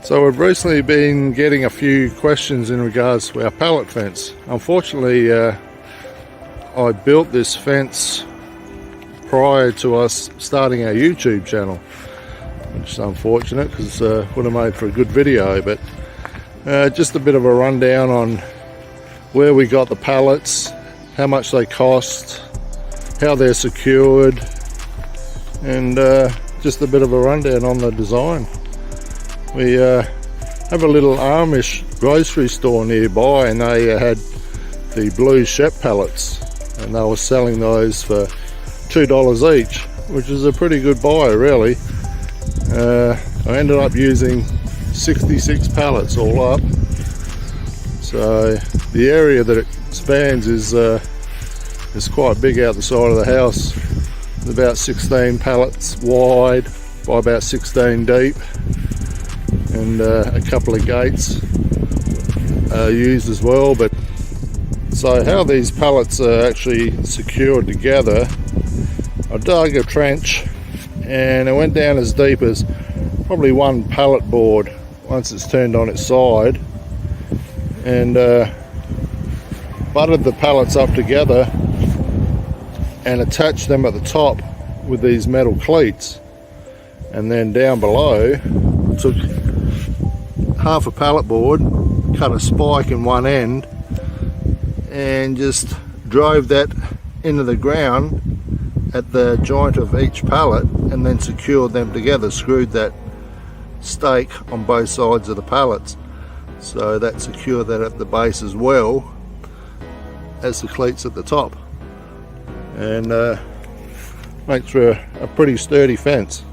So we've recently been getting a few questions in regards to our pallet fence. Unfortunately, I built this fence prior to us starting our YouTube channel, which is unfortunate because it would have made for a good video. But just a bit of a rundown on where we got the pallets, how much they cost, how they're secured, and just a bit of a rundown on the design. We have a little Amish grocery store nearby, and they had the blue Shep pallets, and they were selling those for $2 each, which is a pretty good buy really. I ended up using 66 pallets all up, so the area that it spans is quite big out the side of the house. It's about 16 pallets wide by about 16 deep, and a couple of gates are used as well. But so how these pallets are actually secured together, I dug a trench and it went down as deep as probably one pallet board once it's turned on its side, and butted the pallets up together and attached them at the top with these metal cleats, and then down below took half a pallet board, cut a spike in one end, and just drove that into the ground at the joint of each pallet, and then secured them together, screwed that stake on both sides of the pallets, so that secured that at the base as well as the cleats at the top, and makes for a pretty sturdy fence.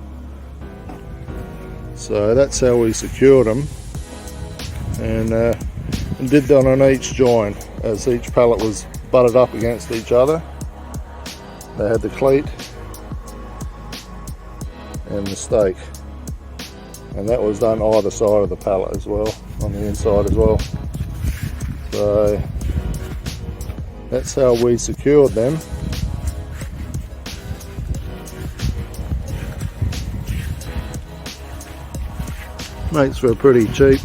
So that's how we secured them, and did that on each joint as each pallet was butted up against each other. They had the cleat and the stake, and that was done either side of the pallet as well, on the inside as well. So that's how we secured them. Makes for a pretty cheap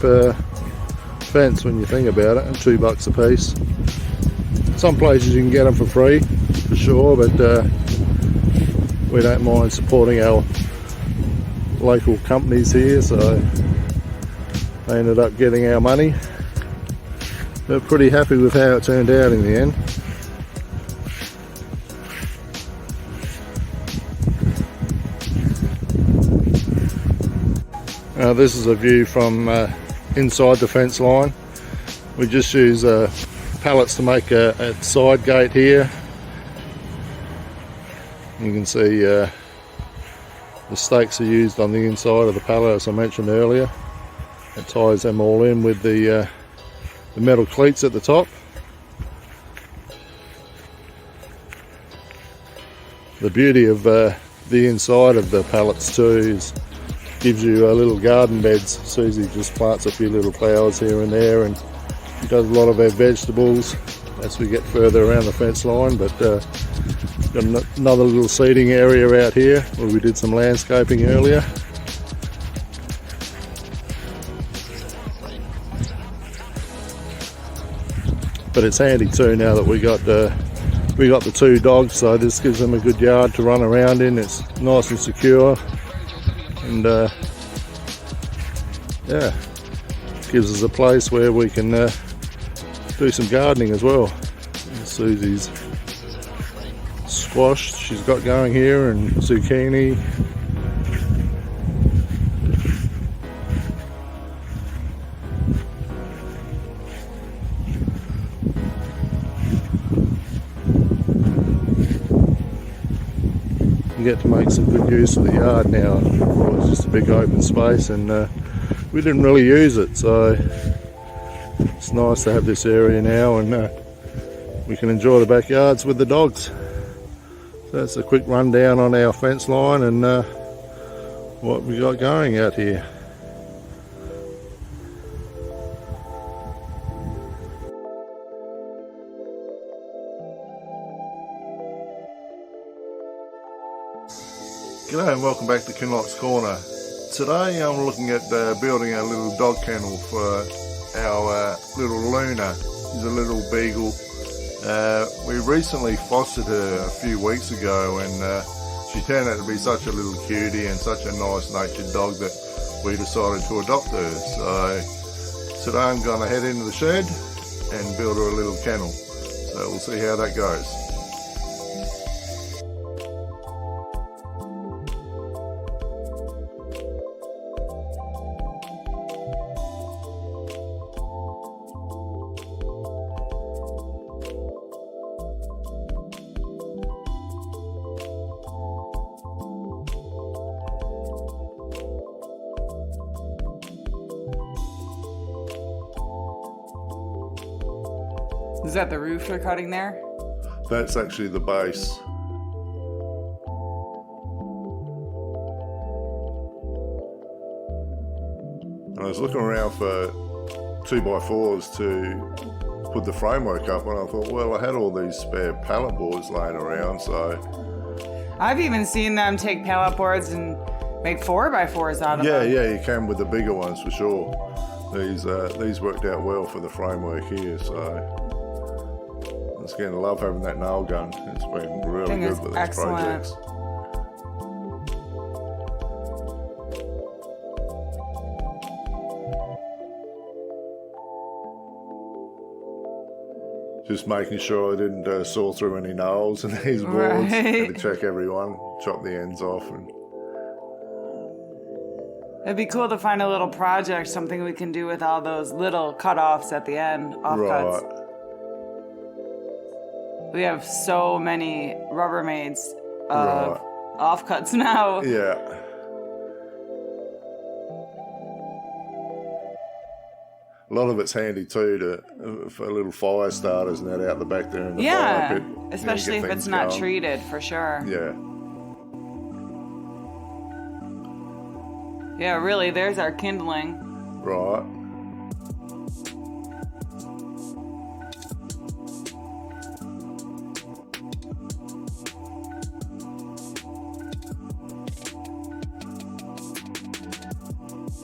fence when you think about it, and $2 a piece. Some places you can get them for free, for sure, but we don't mind supporting our local companies here, so they ended up getting our money. We're pretty happy with how it turned out in the end. This is a view from inside the fence line. We just use pallets to make a side gate here. You can see the stakes are used on the inside of the pallet, as I mentioned earlier. It ties them all in with the metal cleats at the top. The beauty of the inside of the pallets too is gives you little garden beds. Susie just plants a few little flowers here and there, and she does a lot of our vegetables as we get further around the fence line. But got another little seating area out here where we did some landscaping earlier. But it's handy too now that we got the two dogs, so this gives them a good yard to run around in. It's nice and secure, and yeah, gives us a place where we can do some gardening as well. And Susie's squash she's got going here, and zucchini. Get to make some good use of the yard now. It was just a big open space, and we didn't really use it, so it's nice to have this area now, and we can enjoy the backyards with the dogs. So that's a quick rundown on our fence line and what we got going out here. G'day and welcome back to Kennel's Corner. Today I'm looking at building a little dog kennel for our little Luna. She's a little beagle. We recently fostered her a few weeks ago, and she turned out to be such a little cutie and such a nice natured dog that we decided to adopt her. So today I'm going to head into the shed and build her a little kennel. So we'll see how that goes. Is that the roof you're cutting there? That's actually the base. And I was looking around for 2x4s to put the framework up, and I thought, well, I had all these spare pallet boards laying around, so... I've even seen them take pallet boards and make 4x4s out of them. Yeah, you can with the bigger ones for sure. These worked out well for the framework here, so... Again, I love having that nail gun. It's been really good with these projects. Just making sure I didn't saw through any nails in these boards. Had to check every one, chop the ends off. And it'd be cool to find a little project, something we can do with all those little cut-offs at the end, offcuts. Right. We have so many Rubbermaids of offcuts now. Yeah. A lot of it's handy too for little fire starters and that out the back there in the fire pit. Especially if it's not treated, for sure. Yeah. Yeah, really, there's our kindling. Right.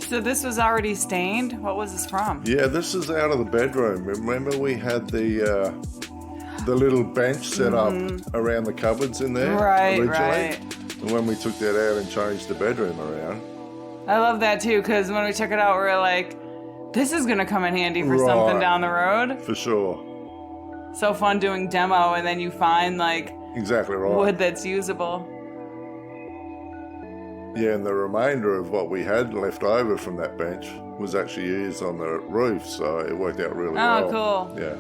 So this was already stained? What was this from? Yeah, this is out of the bedroom. Remember we had the little bench set up around the cupboards in there originally? Right. And when we took that out and changed the bedroom around. I love that too, because when we took it out, we were like, this is going to come in handy for something down the road. For sure. So fun doing demo, and then you find like exactly right. wood that's usable. Yeah, and the remainder of what we had left over from that bench was actually used on the roof, so it worked out really well. Oh, cool. Yeah.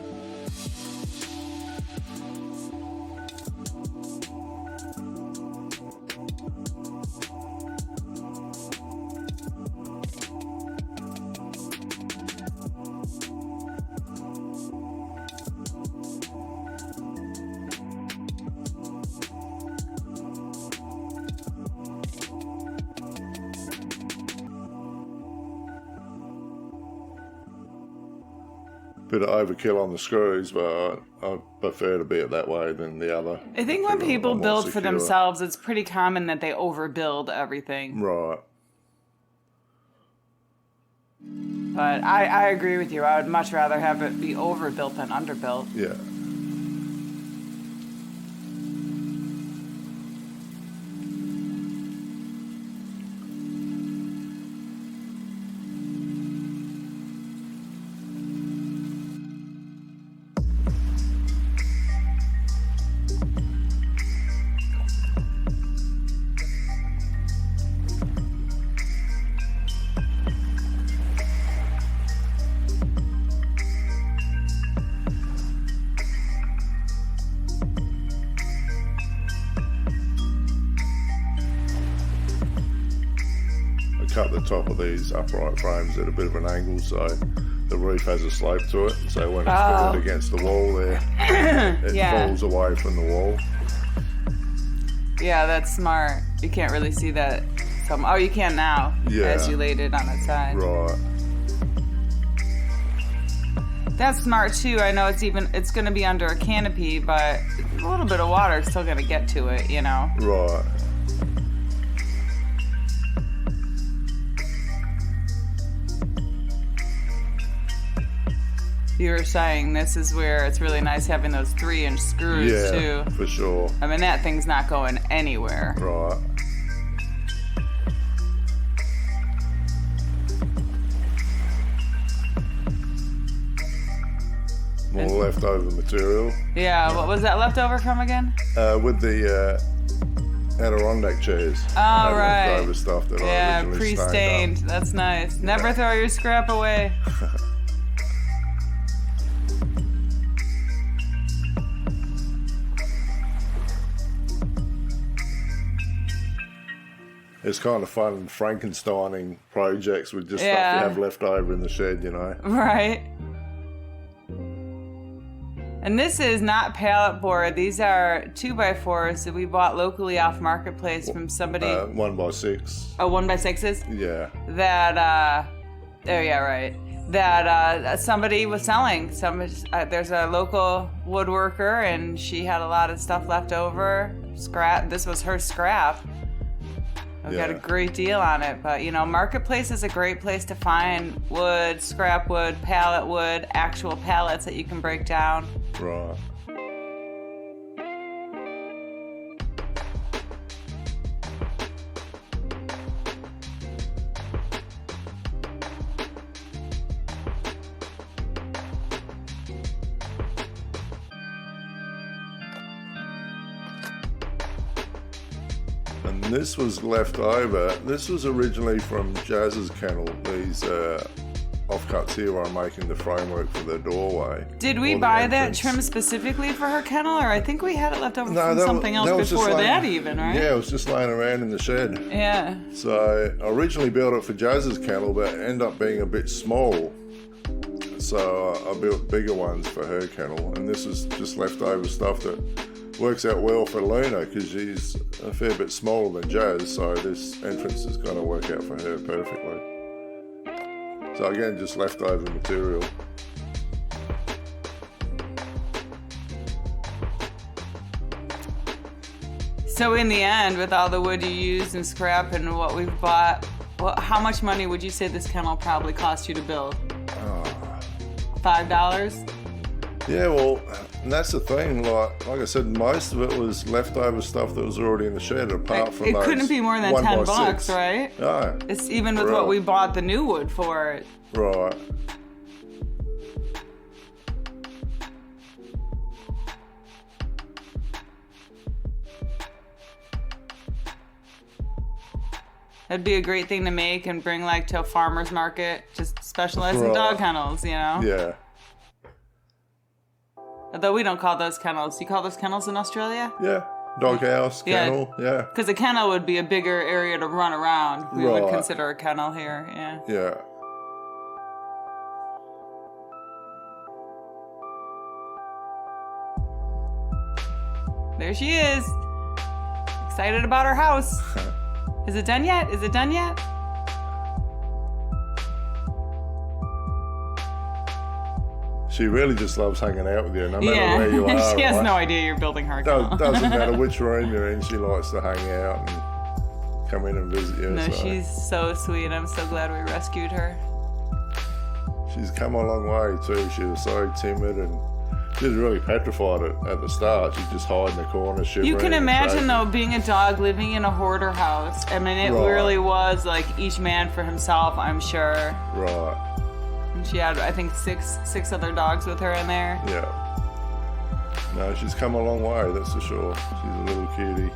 Bit of overkill on the screws, but I prefer to be it that way than the other. I think when people build for themselves, it's pretty common that they overbuild everything. Right. But I agree with you. I would much rather have it be overbuilt than underbuilt. Yeah. Cut the top of these upright frames at a bit of an angle so the roof has a slope to it, so when it's fitted against the wall there it falls away from the wall. Yeah, that's smart. You can't really see that. Oh, you can now as you laid it on its side. Right. That's smart too. I know it's going to be under a canopy, but a little bit of water is still going to get to it, you know. Right. you were saying this is where it's really nice having those 3-inch screws Yeah, too. for sure. I mean, that thing's not going anywhere. Right. More leftover material. Yeah, what was that leftover from again? With the Adirondack chairs. Oh, right. Leftover stuff that I originally pre-stained. That's nice. Never throw your scrap away. It's kind of fun Frankensteining projects with just stuff Yeah. you have left over in the shed, you know. Right. And this is not pallet board. These are 2x4s that we bought locally off Marketplace from somebody. 1x6. Oh, 1x6s? Yeah. That, oh yeah, right. That somebody was selling. There's a local woodworker, and she had a lot of stuff left over. Scrap. This was her scrap. We got a great deal on it, but you know, Marketplace is a great place to find wood, scrap wood, pallet wood, actual pallets that you can break down. Right. And this was left over. This was originally from Jazz's kennel. These offcuts here where I'm making the framework for the doorway. Did we buy that trim specifically for her kennel, or I think we had it left over from something else before that even, right? Yeah, it was just laying around in the shed. Yeah. So I originally built it for Jazz's kennel, but it ended up being a bit small. So I built bigger ones for her kennel, and this is just leftover stuff that works out well for Luna because she's a fair bit smaller than Jazz, so this entrance is going to work out for her perfectly. So again, just leftover material. So in the end, with all the wood you used and scrap and what we've bought, how much money would you say this kennel probably cost you to build? $5? Yeah, well, and that's the thing. Like I said, most of it was leftover stuff that was already in the shed. Apart from it those couldn't be more than 10 bucks, right? No. It's even with what we bought the new wood for. Right. That'd be a great thing to make and bring like to a farmer's market. Just specialize in dog kennels, you know? Yeah. Although we don't call those kennels. Do you call those kennels in Australia? Yeah. Doghouse, kennel, yeah. Because a kennel would be a bigger area to run around. We would consider a kennel here, yeah. Yeah. There she is. Excited about her house. Is it done yet? Is it done yet? She really just loves hanging out with you, no matter where you are. She has no idea you're building her kennel. Doesn't matter which room you're in, she likes to hang out and come in and visit you. No, she's so sweet. I'm so glad we rescued her. She's come a long way too. She was so timid and she was really petrified at the start. She'd just hide in the corner, shivering. You can imagine though, being a dog living in a hoarder house. I mean, it really was like each man for himself, I'm sure. Right. And she had, I think, six other dogs with her in there. Yeah. No, she's come a long way, that's for sure. She's a little cutie.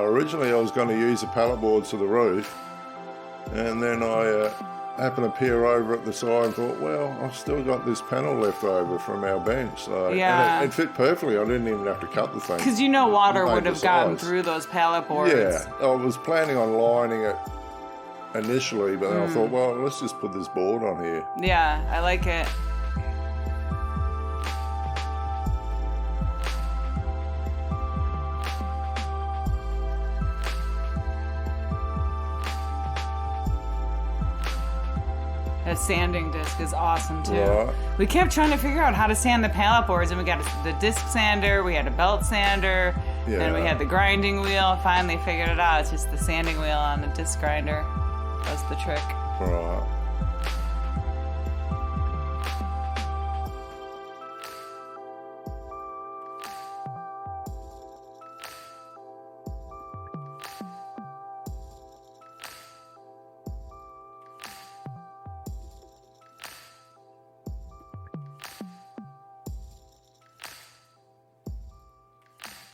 Originally I was going to use the pallet boards to the roof, and then I happened to peer over at the side and thought, well, I've still got this panel left over from our bench, so and it fit perfectly. I didn't even have to cut the thing. Because you know water would have gotten through those pallet boards. Yeah, I was planning on lining it initially, but then I thought, well, let's just put this board on here. Yeah, I like it. That sanding disc is awesome too. Right. We kept trying to figure out how to sand the pallet boards, and we got the disc sander, we had a belt sander, and we had the grinding wheel. Finally figured it out. It's just the sanding wheel on the disc grinder. That's the trick. Right.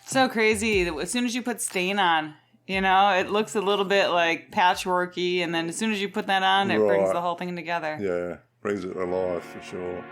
So crazy. As soon as you put stain on, you know, it looks a little bit like patchworky, and then as soon as you put that on, it brings the whole thing together. Yeah, brings it to life for sure.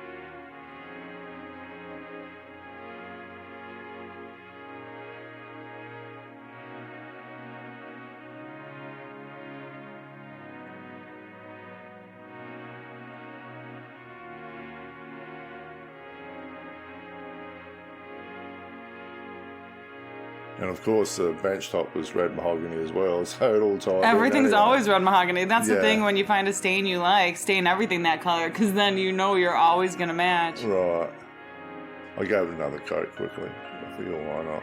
And of course, the bench top was red mahogany as well, so it all tied. Everything's always red mahogany. That's the thing when you find a stain you like, stain everything that color, because then you know you're always going to match. Right. I gave it another coat quickly. I figure why not.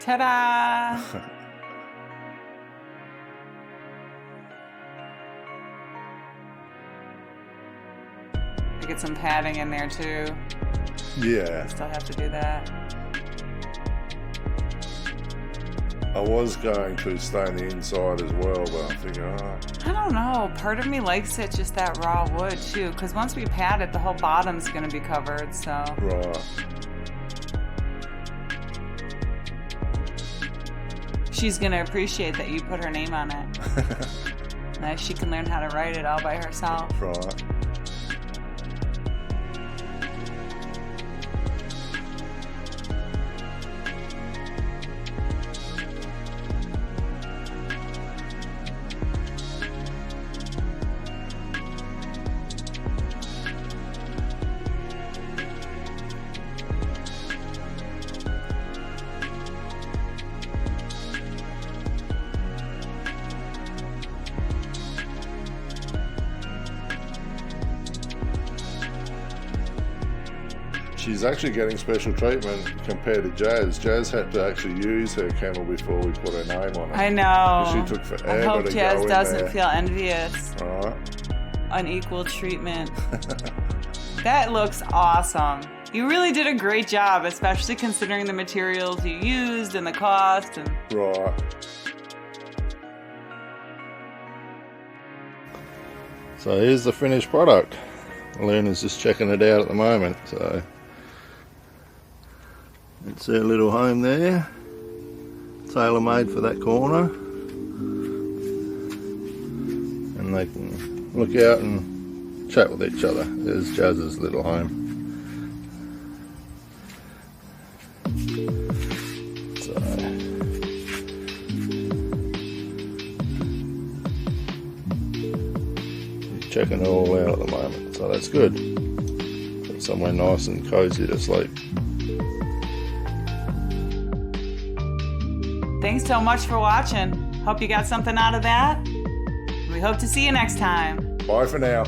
Ta-da! I get some padding in there too. Yeah. Still have to do that. I was going to stain the inside as well, but I figure, I don't know. Part of me likes it just that raw wood too, because once we pad it, the whole bottom's going to be covered. So. Right. She's going to appreciate that you put her name on it. Now she can learn how to write it all by herself. Right. She's actually getting special treatment compared to Jazz. Jazz had to actually use her kennel before we put her name on it. I know. She took forever I hope to Jazz go in doesn't there. feel envious. Right. Unequal treatment. That looks awesome. You really did a great job, especially considering the materials you used and the cost. And Right. So here's the finished product. Luna's just checking it out at the moment. So it's their little home there, tailor-made for that corner, and they can look out and chat with each other. There's Jazz's little home. So he's checking it all out at the moment, so that's good. Got somewhere nice and cozy to sleep. thanks so much for watching. Hope you got something out of that. We hope to see you next time. Bye for now.